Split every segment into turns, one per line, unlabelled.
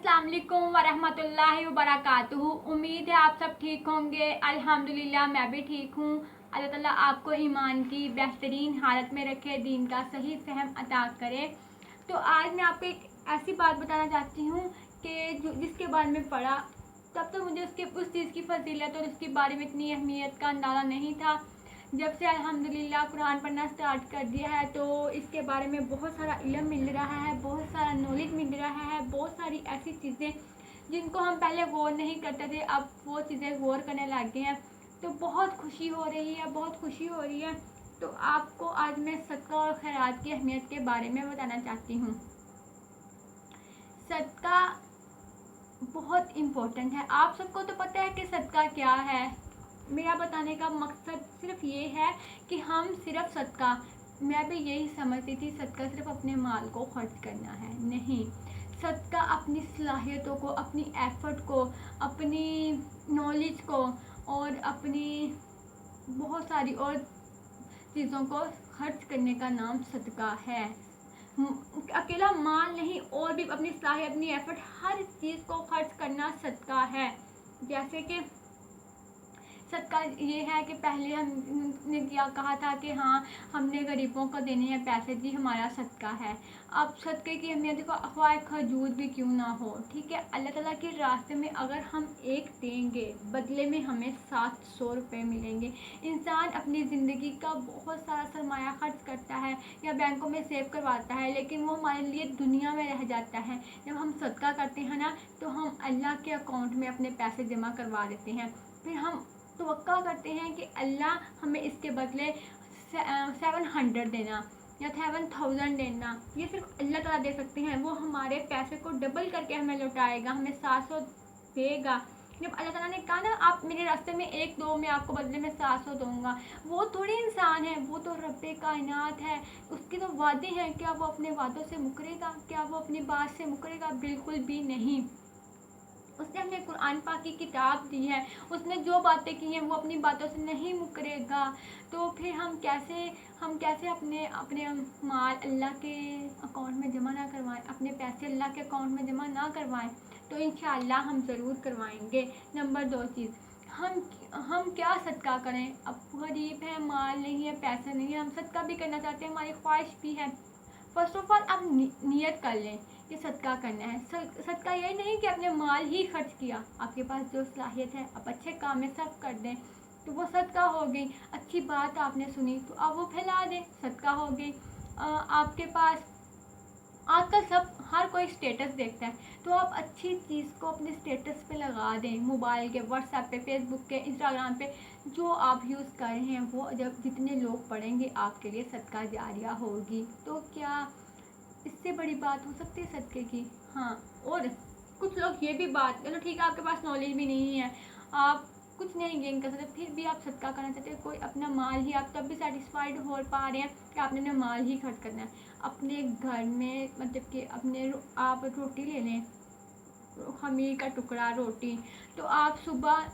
अस्सलाम वालेकुम वरहमतुल्लाहि वबरकातुहू। उम्मीद है आप सब ठीक होंगे। अल्हम्दुलिल्लाह मैं भी ठीक हूँ। अल्लाह ताला आपको ईमान की बेहतरीन हालत में रखे, दीन का सही फहम अता करे। तो आज मैं आपको एक ऐसी बात बताना चाहती हूँ कि जिसके बारे में पढ़ा तब तो मुझे उस चीज़ की फजीलत और उसके बारे में इतनी अहमियत का अंदाज़ा नहीं था। जब से अल्हम्दुलिल्लाह कुरान पढ़ना स्टार्ट कर दिया है तो इसके बारे में बहुत सारा इल्म मिल रहा है, बहुत सारा नॉलेज मिल रहा है, बहुत सारी ऐसी चीज़ें जिनको हम पहले गौर नहीं करते थे, अब वो चीज़ें गौर करने लग गए हैं। तो बहुत खुशी हो रही है, बहुत खुशी हो रही है। तो आपको आज मैं सदका और खैरात की अहमियत के बारे में बताना चाहती हूँ। सदका बहुत इम्पोर्टेंट है। आप सबको तो पता है कि सदका क्या है। मेरा बताने का मकसद सिर्फ ये है कि हम सिर्फ सदका, मैं भी यही समझती थी सदका सिर्फ अपने माल को खर्च करना है। नहीं, सदका अपनी सलाहियतों को, अपनी एफर्ट को, अपनी नॉलेज को और अपनी बहुत सारी और चीज़ों को खर्च करने का नाम सदका है। अकेला माल नहीं, और भी अपनी सलाहियत, अपनी एफर्ट, हर चीज़ को खर्च करना सदका है। जैसे कि सदका ये है कि पहले हमने क्या कहा था कि हाँ हमने गरीबों को देने हैं पैसे, जी हमारा सदका है। अब सदक़े की अहमियत देखो, ख्वाह खजूर भी क्यों ना हो, ठीक है। अल्लाह ताला के रास्ते में अगर हम एक देंगे, बदले में हमें 700 रुपये मिलेंगे। इंसान अपनी ज़िंदगी का बहुत सारा सरमाया खर्च करता है या बैंकों में सेव करवाता है, लेकिन वो हमारे लिए दुनिया में रह जाता है। जब हम सदका करते हैं ना तो हम अल्लाह के अकाउंट में अपने पैसे जमा करवा देते हैं। फिर हम तवक्का करते हैं कि अल्लाह हमें इसके बदले 700 देना या 7000 देना। ये सिर्फ अल्लाह ताला दे सकते हैं। वो हमारे पैसे को डबल करके हमें लौटाएगा, हमें 700 देगा। जब अल्लाह ताला ने कहा ना आप मेरे रास्ते में एक दो, मैं आपको बदले में 700 दूंगा, वो थोड़ी इंसान है, वो तो रब्बे कायनात है। उसके तो वादे हैं, क्या वो अपने वादों से मुकरेगा? क्या वो अपनी बात से मुकरेगा? बिल्कुल भी नहीं। उसने हमें कुरान पाक की किताब दी है, उसने जो बातें की हैं वो अपनी बातों से नहीं मुकरेगा। तो फिर हम कैसे अपने अपने माल अल्लाह के अकाउंट में जमा ना करवाएं, अपने पैसे अल्लाह के अकाउंट में जमा ना करवाएं। तो इंशाअल्लाह हम ज़रूर करवाएंगे। नंबर 2 चीज़, हम क्या सदका करें। अब गरीब है, माल नहीं है, पैसे नहीं है, हम सदका भी करना चाहते हैं, हमारी ख्वाहिश भी है। फर्स्ट ऑफ ऑल आप नियत कर लें कि सदका करना है। सदका ये नहीं कि आपने माल ही खर्च किया, आपके पास जो सलाहियत है आप अच्छे काम में सर्व कर दें तो वो सदका हो गई। अच्छी बात आपने सुनी तो आप वो फैला दें, सदका हो गई। आपके पास आजकल हर कोई स्टेटस देखता है, तो आप अच्छी चीज़ को अपने स्टेटस पे लगा दें, मोबाइल के, व्हाट्सएप पे, फेसबुक के, इंस्टाग्राम पे, जो आप यूज़ कर रहे हैं वो जब जितने लोग पढ़ेंगे आपके लिए सदका जारिया होगी। तो क्या इससे बड़ी बात हो सकती है सदक़े की? हाँ। और कुछ लोग ये भी बात, चलो ठीक है आपके पास नॉलेज भी नहीं है, आप कुछ नहीं गेन कर सकते, फिर भी आप सदका करना चाहते हैं, कोई अपना माल ही, आप तब भी सेटिस्फाइड हो पा रहे हैं कि आपने अपना माल ही खर्च करना है। अपने घर में मतलब कि आप रोटी ले लें, खमीर का टुकड़ा रोटी, तो आप सुबह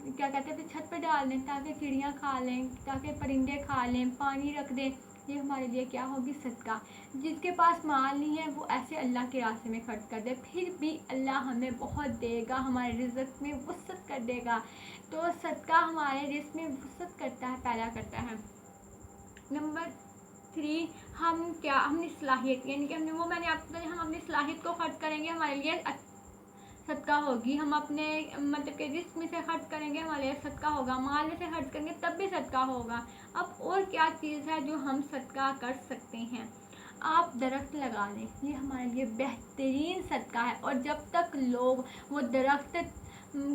क्या कहते हैं छत पे डाल दें ताकि चिड़ियाँ खा लें, ताकि परिंदे खा लें, पानी रख दें। ये हमारे लिए क्या होगी? सदका। जिसके पास माल नहीं है वो ऐसे अल्लाह के रास्ते में खर्च कर दे, फिर भी अल्लाह हमें बहुत देगा, हमारे रिज़्क़ में वुसअत कर देगा। तो सदका हमारे रिज़्क़ में वुसअत करता है, पैदा करता है। नंबर 3, हमने सलाहियत, यानी कि मैंने आपको बताया, हम अपनी सलाहियत को खर्च करेंगे, हमारे लिए सदका होगी। हम अपने मतलब कि रिस्क में से खर्च करेंगे, हमारे लिए सदका होगा। माल में से खर्च करेंगे तब भी सदका होगा। अब और क्या चीज़ है जो हम सदका कर सकते हैं? आप दरख्त लगा दें, ये हमारे लिए बेहतरीन सदका है। और जब तक लोग वो दरख्त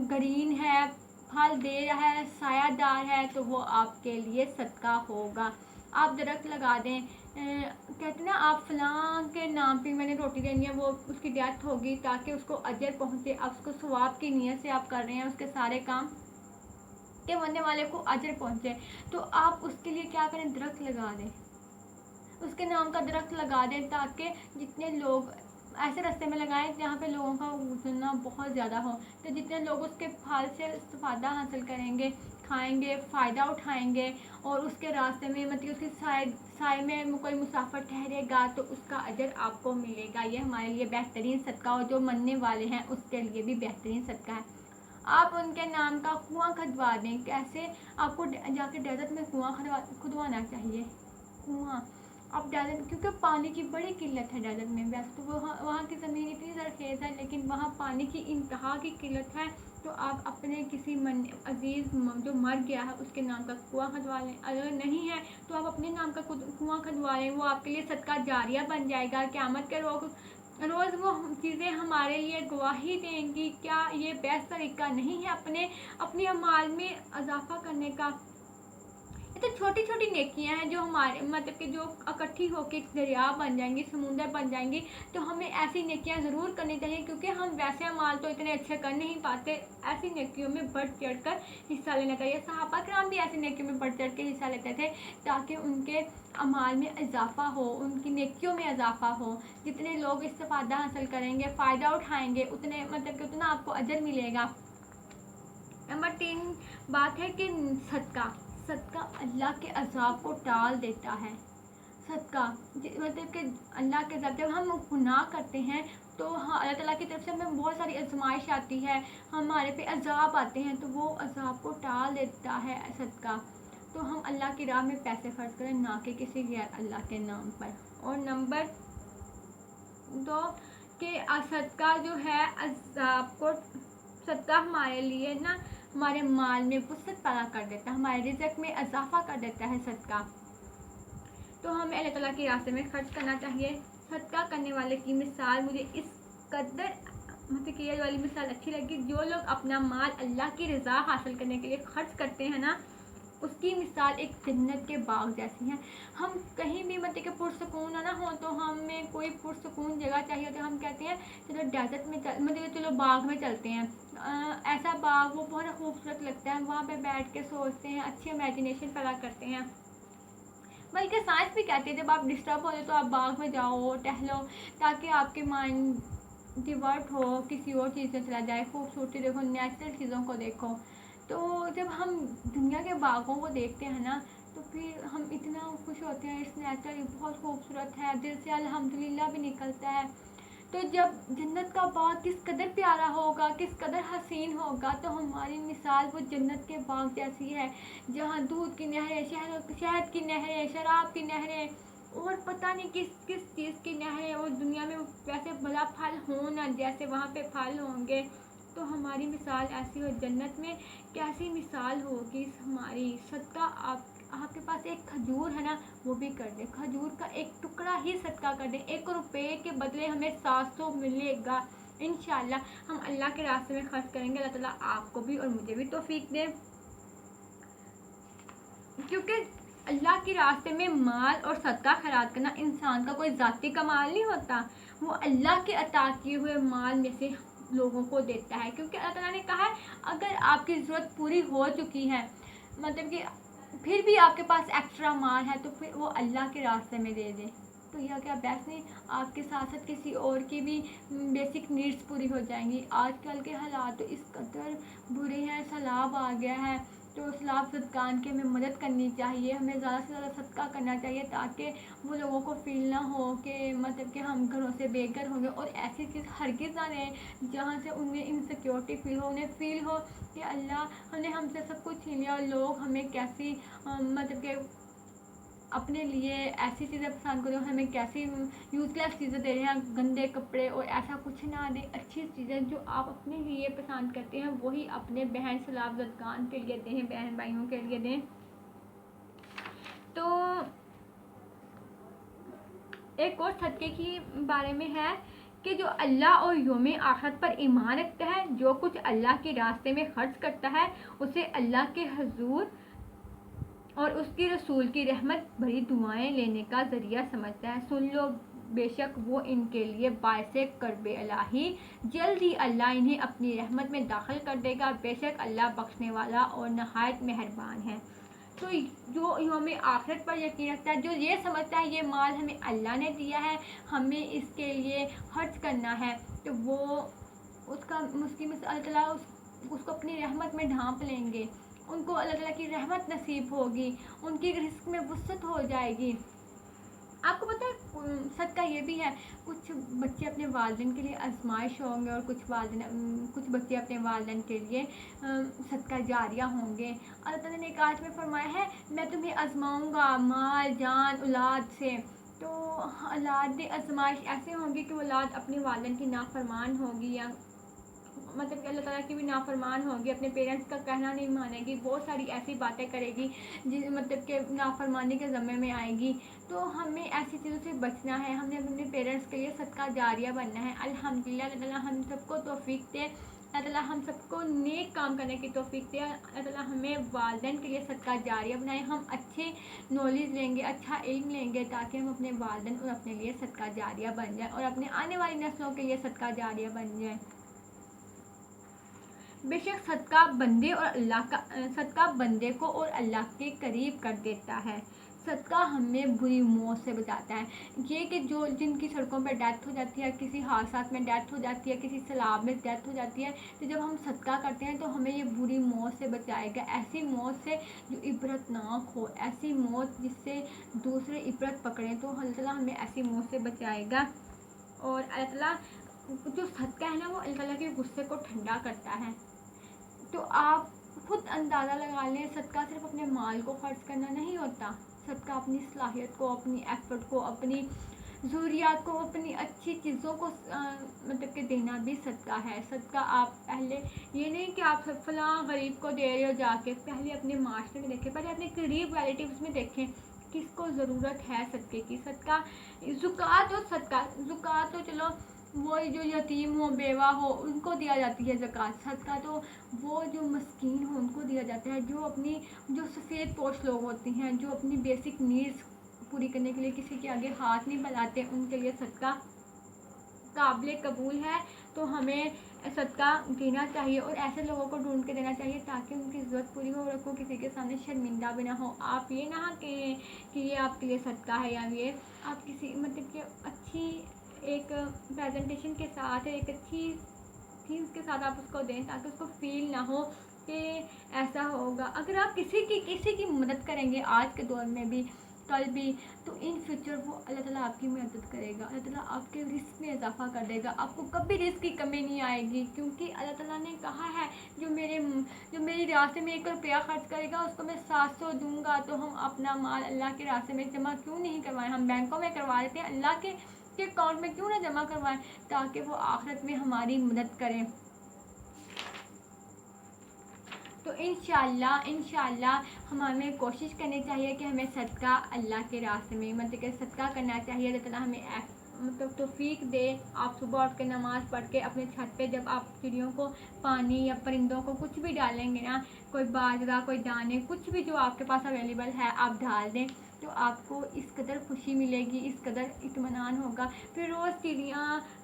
ग्रीन है, फल दे रहा है, सायादार है, तो वो आपके लिए सदका होगा। आप दरख्त लगा दें, कहते ना आप फलां के नाम पे मैंने रोटी देनी है, वो उसकी डेथ होगी ताकि उसको अजर पहुँचे, आप उसको सवाब की नीयत से आप कर रहे हैं उसके सारे काम के मरने वाले को अजर पहुँचे, तो आप उसके लिए क्या करें? दरख्त लगा दें, उसके नाम का दरख्त लगा दें ताकि जितने लोग ऐसे रास्ते में लगाएं जहाँ पे लोगों का गुजरना बहुत ज़्यादा हो, तो जितने लोग उसके फल से इस्तेफादा हासिल करेंगे, उठाएंगे, फ़ायदा उठाएंगे और उसके रास्ते में मतलब उसके साए में कोई मुसाफिर ठहरेगा तो उसका अजर आपको मिलेगा। ये हमारे लिए बेहतरीन सदका और जो मनने वाले हैं उसके लिए भी बेहतरीन सदका है। आप उनके नाम का कुआं खुदवा दें। कैसे? आपको जाके डेजर्ट में कुआं खुदवाना चाहिए। कुआं आप डेजर्ट, क्योंकि पानी की बड़ी किल्लत है डेजर्ट में। वैसे तो वहाँ की ज़मीन इतनी ज़रख़ेज़ है, लेकिन वहाँ पानी की इंतहा की किल्लत है। तो आप अपने किसी अजीज़ जो मर गया है उसके नाम का कुआं खुदवा लें। अगर नहीं है तो आप अपने नाम का कुआं खुदवा लें। वो आपके लिए सदका जारिया बन जाएगा। क़यामत के रोज़ वो चीज़ें हमारे लिए गवाही देंगी। क्या ये बेस्ट तरीका नहीं है अपने अमाल में इजाफ़ा करने का? ये तो छोटी छोटी नेकियां हैं जो हमारे मतलब कि जो इकट्ठी होकर एक दरिया बन जाएंगी, समुंदर बन जाएंगी। तो हमें ऐसी नेकियां ज़रूर करनी चाहिए, क्योंकि हम वैसे अमाल तो इतने अच्छे कर नहीं पाते। ऐसी नेकियों में बढ़ चढ़ कर हिस्सा लेना चाहिए। सहाबा किराम भी ऐसी नेकियों में बढ़ चढ़ के हिस्सा लेते थे ताकि उनके अमाल में इजाफ़ा हो, उनकी नेकियों में इजाफ़ा हो। जितने लोग इस्तिफ़ादा हासिल करेंगे, फ़ायदा उठाएंगे, उतने मतलब कि उतना आपको अजर मिलेगा। नंबर 3 बात है कि सदका अल्लाह के अज़ाब को टाल देता है। सदका मतलब कि अल्लाह के अज़ाब, जब हम गुनाह करते हैं तो हाँ, अल्लाह ताला की तरफ से हमें बहुत सारी आजमाइश आती है, हमारे पे अज़ाब आते हैं, तो वो अज़ाब को टाल देता है सदका। तो हम अल्लाह की राह में पैसे खर्च करें, ना कि किसी गैर अल्लाह के नाम पर। और नंबर 2 कि सदका जो है अज़ाब को, सदका हमारे लिए ना हमारे माल में वसअत पैदा कर देता है, हमारे रिज़्क़ में इजाफ़ा कर देता है सदका। तो हमें अल्लाह ताला के रास्ते में खर्च करना चाहिए। सदका करने वाले की मिसाल मुझे इस कदर मतलब कि ये वाली मिसाल अच्छी लगी। जो लोग अपना माल अल्लाह की रज़ा हासिल करने के लिए खर्च करते हैं ना, उसकी मिसाल एक जन्नत के बाग जैसी है। हम कहीं भी मतलब कि पुरसकून ना हो, तो हमें कोई पुरसकून जगह चाहिए तो हम कहते हैं चलो डेजर्ट में मतलब चलो बाग में चलते हैं। ऐसा बाग वो बहुत खूबसूरत लगता है, वहाँ पे बैठ के सोचते हैं, अच्छी इमेजिनेशन पैदा करते हैं। बल्कि साइंस भी कहती है जब आप डिस्टर्ब हो तो आप बाग में जाओ, टहलो, ताकि आपके माइंड डिवर्ट हो, किसी और चीज़ में चला जाए, खूबसूरती देखो, नेचुरल चीज़ों को देखो। तो जब हम दुनिया के बागों को देखते हैं ना, तो फिर हम इतना खुश होते हैं, इस नेचुरल बहुत खूबसूरत है, दिल से अल्हम्दुलिल्लाह भी निकलता है। तो जब जन्नत का बाग किस कदर प्यारा होगा, किस कदर हसीन होगा, तो हमारी मिसाल वो जन्नत के बाग जैसी है, जहाँ दूध की नहरें, शहद की नहरें, शराब की नहरें और पता नहीं किस किस चीज़ की नहरें, और दुनिया में वैसे भला फल हो ना जैसे वहाँ पे फल होंगे। तो हमारी मिसाल ऐसी हो जन्नत में, कैसी मिसाल होगी हमारी। सदका आपके पास एक खजूर है ना, वो भी कर दे, खजूर का एक टुकड़ा ही सदका कर दे। 1 रुपये के बदले हमें 700 मिलेगा। इंशाल्लाह हम अल्लाह के रास्ते में खर्च करेंगे। अल्लाह ताला आपको भी और मुझे भी तौफीक दे, क्योंकि अल्लाह के रास्ते में माल और सदका खैरात करना इंसान का कोई ज़ाती कमाल नहीं होता, वो अल्लाह के अता किए हुए माल में से लोगों को देता है। क्योंकि अल्लाह ताला ने कहा है अगर आपकी ज़रूरत पूरी हो चुकी है, मतलब कि फिर भी आपके पास एक्स्ट्रा माल है, तो फिर वो अल्लाह के रास्ते में दे दे। तो यह क्या बेस्ट नहीं, आपके साथ साथ किसी और की भी बेसिक नीड्स पूरी हो जाएंगी। आजकल के हालात तो इस कदर बुरे हैं, सैलाब आ गया है, तो सैलाब सदकान के हमें मदद करनी चाहिए, हमें ज़्यादा से ज़्यादा सदका करना चाहिए, ताकि वो लोगों को फील ना हो कि मतलब कि हम घरों से बेघर होंगे। और ऐसी चीज़ हरगिज़ ना लें जहाँ से उन्हें इनसिक्योरिटी फील हो, उन्हें फील हो कि अल्लाह हमने हमसे सब कुछ छीन लिया और लोग हमें कैसी मतलब कि अपने लिए ऐसी चीज़ें पसंद करें, हमें कैसी यूज़लेस चीज़ें दे रहे हैं, गंदे कपड़े, और ऐसा कुछ ना दें। अच्छी चीज़ें जो आप अपने लिए पसंद करते हैं वही अपने बहन सलाब ज़दगान के लिए दें, बहन भाइयों के लिए दें। तो एक और सदक़े की बारे में है कि जो अल्लाह और यौम आखिरत पर ईमान रखता है, जो कुछ अल्लाह के रास्ते में खर्च करता है, उसे अल्लाह के हुज़ूर और उसके रसूल की रहमत भरी दुआएं लेने का ज़रिया समझता है। सुन लो, बेशक वो इनके लिए बायसे कर्बे इलाही, जल्द ही अल्लाह इन्हें अपनी रहमत में दाखिल कर देगा। बेशक अल्लाह बख्शने वाला और नहायत मेहरबान है। तो जो यौम आखिरत पर यकीन रखता है, जो ये समझता है ये माल हमें अल्लाह ने दिया है, हमें इसके लिए खर्च करना है, तो वो उसकी अल्लाह ताला उसको अपनी रहमत में ढांप लेंगे ان کو اللہ تعالیٰ کی رحمت نصیب ہوگی، ان کی رزق میں وسعت ہو جائے گی۔ آپ کو پتہ ہے صدقہ یہ بھی ہے، کچھ بچے اپنے والدین کے لیے آزمائش ہوں گے، اور کچھ بچے اپنے والدین کے لیے صدقہ جاریہ ہوں گے۔ اللہ تعالیٰ نے ایک آیت میں فرمایا ہے میں تمہیں آزماؤں گا مال جان اولاد سے۔ تو اولاد آزمائش ایسے ہوں گی کہ اولاد اپنے والدین کی نافرمان ہوگی، یا مطلب کہ اللہ تعالیٰ کی بھی نافرمان ہوگی، اپنے پیرنٹس کا کہنا نہیں مانے گی، بہت ساری ایسی باتیں کرے گی مطلب کہ نافرمانی کے ذمے میں آئے گی۔ تو ہمیں ایسی چیزوں سے بچنا ہے، ہم نے اپنے پیرنٹس کے لیے صدقہ جاریہ بننا ہے۔ الحمدللہ اللہ تعالیٰ ہم سب کو توفیق دے، اللہ تعالیٰ ہم سب کو نیک کام کرنے کی توفیق دے، اللہ تعالیٰ ہمیں والدین کے لیے صدقہ جاریہ بنائے، ہم اچھے نالج لیں گے، اچھا علم لیں گے، تاکہ ہم اپنے والدین اور اپنے لیے صدقہ جاریہ بن جائیں، اور اپنے آنے والی نسلوں کے لیے صدقہ جاریہ بن جائیں۔ بے شک صدقہ بندے کو اور اللہ کے قریب کر دیتا ہے۔ صدقہ ہمیں بری موت سے بچاتا ہے۔ یہ کہ جن کی سڑکوں پہ ڈیتھ ہو جاتی ہے، کسی حادثات میں ڈیتھ ہو جاتی ہے، کسی سیلاب میں ڈیتھ ہو جاتی ہے، تو جب ہم صدقہ کرتے ہیں تو ہمیں یہ بری موت سے بچائے گا، ایسی موت سے جو عبرتناک ہو، ایسی موت جس سے دوسرے عبرت پکڑیں، تو اللہ تعالیٰ ہمیں ایسی موت سے بچائے گا۔ اور اللہ تعالیٰ جو صدقہ ہے نا، وہ اللہ تعالیٰ کے غصے کو ٹھنڈا کرتا ہے۔ تو آپ خود اندازہ لگا لیں، صدقہ صرف اپنے مال کو خرچ کرنا نہیں ہوتا، صدقہ اپنی صلاحیت کو، اپنی ایفرٹ کو، اپنی ضروریات کو، اپنی اچھی چیزوں کو مطلب کہ دینا بھی صدقہ ہے۔ صدقہ آپ پہلے یہ نہیں کہ آپ فلاں غریب کو دے رہے ہو جا کے، پہلے اپنے معاشرے میں دیکھیں، پہلے اپنے قریب ریلیٹیوز میں دیکھیں کس کو ضرورت ہے صدقے کی۔ صدقہ زکوٰۃ تو چلو وہ جو یتیم ہو بیوہ ہو ان کو دیا جاتی ہے زکوٰۃ، صدقہ تو وہ جو مسکین ہو ان کو دیا جاتا ہے، جو سفید پوش لوگ ہوتے ہیں، جو اپنی بیسک نیڈس پوری کرنے کے لیے کسی کے آگے ہاتھ نہیں پھیلاتے، ان کے لیے صدقہ قابل قبول ہے۔ تو ہمیں صدقہ دینا چاہیے، اور ایسے لوگوں کو ڈھونڈ کے دینا چاہیے تاکہ ان کی ضرورت پوری ہو، اور کو کسی کے سامنے شرمندہ بھی نہ ہو۔ آپ یہ نہ کہیں کہ یہ آپ کے لیے صدقہ ہے، یا یہ آپ کسی مطلب کہ اچھی ایک پریزنٹیشن کے ساتھ، ایک اچھی تھیمس کے ساتھ آپ اس کو دیں، تاکہ اس کو فیل نہ ہو کہ ایسا ہوگا۔ اگر آپ کسی کی مدد کریں گے آج کے دور میں بھی، کل بھی، تو ان فیوچر وہ اللہ تعالیٰ آپ کی مدد کرے گا، اللہ تعالیٰ آپ کے رزق میں اضافہ کر دے گا، آپ کو کبھی رزق کی کمی نہیں آئے گی، کیونکہ اللہ تعالیٰ نے کہا ہے جو میری راستے میں 1 روپیہ خرچ کرے گا اس کو میں 700 دوں گا۔ تو ہم اپنا مال اللہ کے راستے میں جمع کیوں نہیں کروائیں، ہم بینکوں میں کروا دیتے ہیں، اللہ کے اکاؤنٹ میں کیوں نہ جمع کروائیں، تاکہ وہ آخرت میں ہماری مدد کریں۔ تو انشاءاللہ ہمیں کوشش کرنی چاہیے کہ ہمیں صدقہ اللہ کے راستے میں مطلب کہ صدقہ کرنا چاہیے۔ اللہ تعالیٰ ہمیں توفیق دے۔ آپ صبح اٹھ کے نماز پڑھ کے اپنے چھت پہ جب آپ چڑیوں کو پانی یا پرندوں کو کچھ بھی ڈالیں گے نا، کوئی باجرہ، کوئی دانے، کچھ بھی جو آپ کے پاس اویلیبل ہے آپ ڈال دیں، تو آپ کو اس قدر خوشی ملے گی، اس قدر اطمینان ہوگا۔ پھر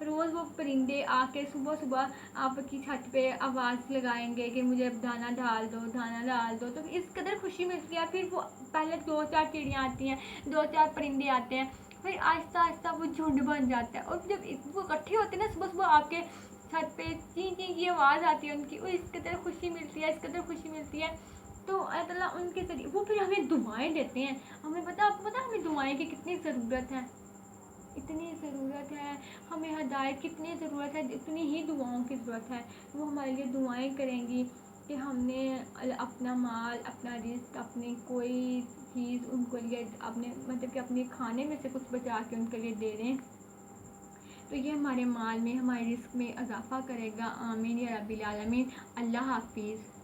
روز وہ پرندے آ کے صبح آپ کی چھت پہ آواز لگائیں گے کہ مجھے دانا ڈال دو، تو اس قدر خوشی ملتی ہے۔ پھر وہ پہلے 2-4 چڑیاں آتی ہیں، 2-4 پرندے آتے ہیں، پھر آہستہ آہستہ وہ جھنڈ بن جاتا ہے، اور جب وہ اکٹھے ہوتے ہیں نا صبح آپ کے چھت پہ چیں چیں کی آواز آتی ہے ان کی، اور اس قدر خوشی ملتی ہے۔ تو اللہ تعالیٰ ان کے ذریعے وہ پھر ہمیں دعائیں دیتے ہیں۔ ہمیں آپ کو پتہ ہمیں دعائیں کی کتنی ضرورت ہے، ہمیں ہدایت کی اتنی ضرورت ہے، اتنی ہی دعاؤں کی ضرورت ہے۔ وہ ہمارے لیے دعائیں کریں گی کہ ہم نے اپنا مال، اپنا رزق، اپنی کوئی چیز ان کو لیے اپنے مطلب کہ اپنے کھانے میں سے کچھ بچا کے ان کے لیے دے دیں، تو یہ ہمارے مال میں، ہمارے رزق میں اضافہ کرے گا۔ آمین یا رب العالمین۔ اللہ حافظ۔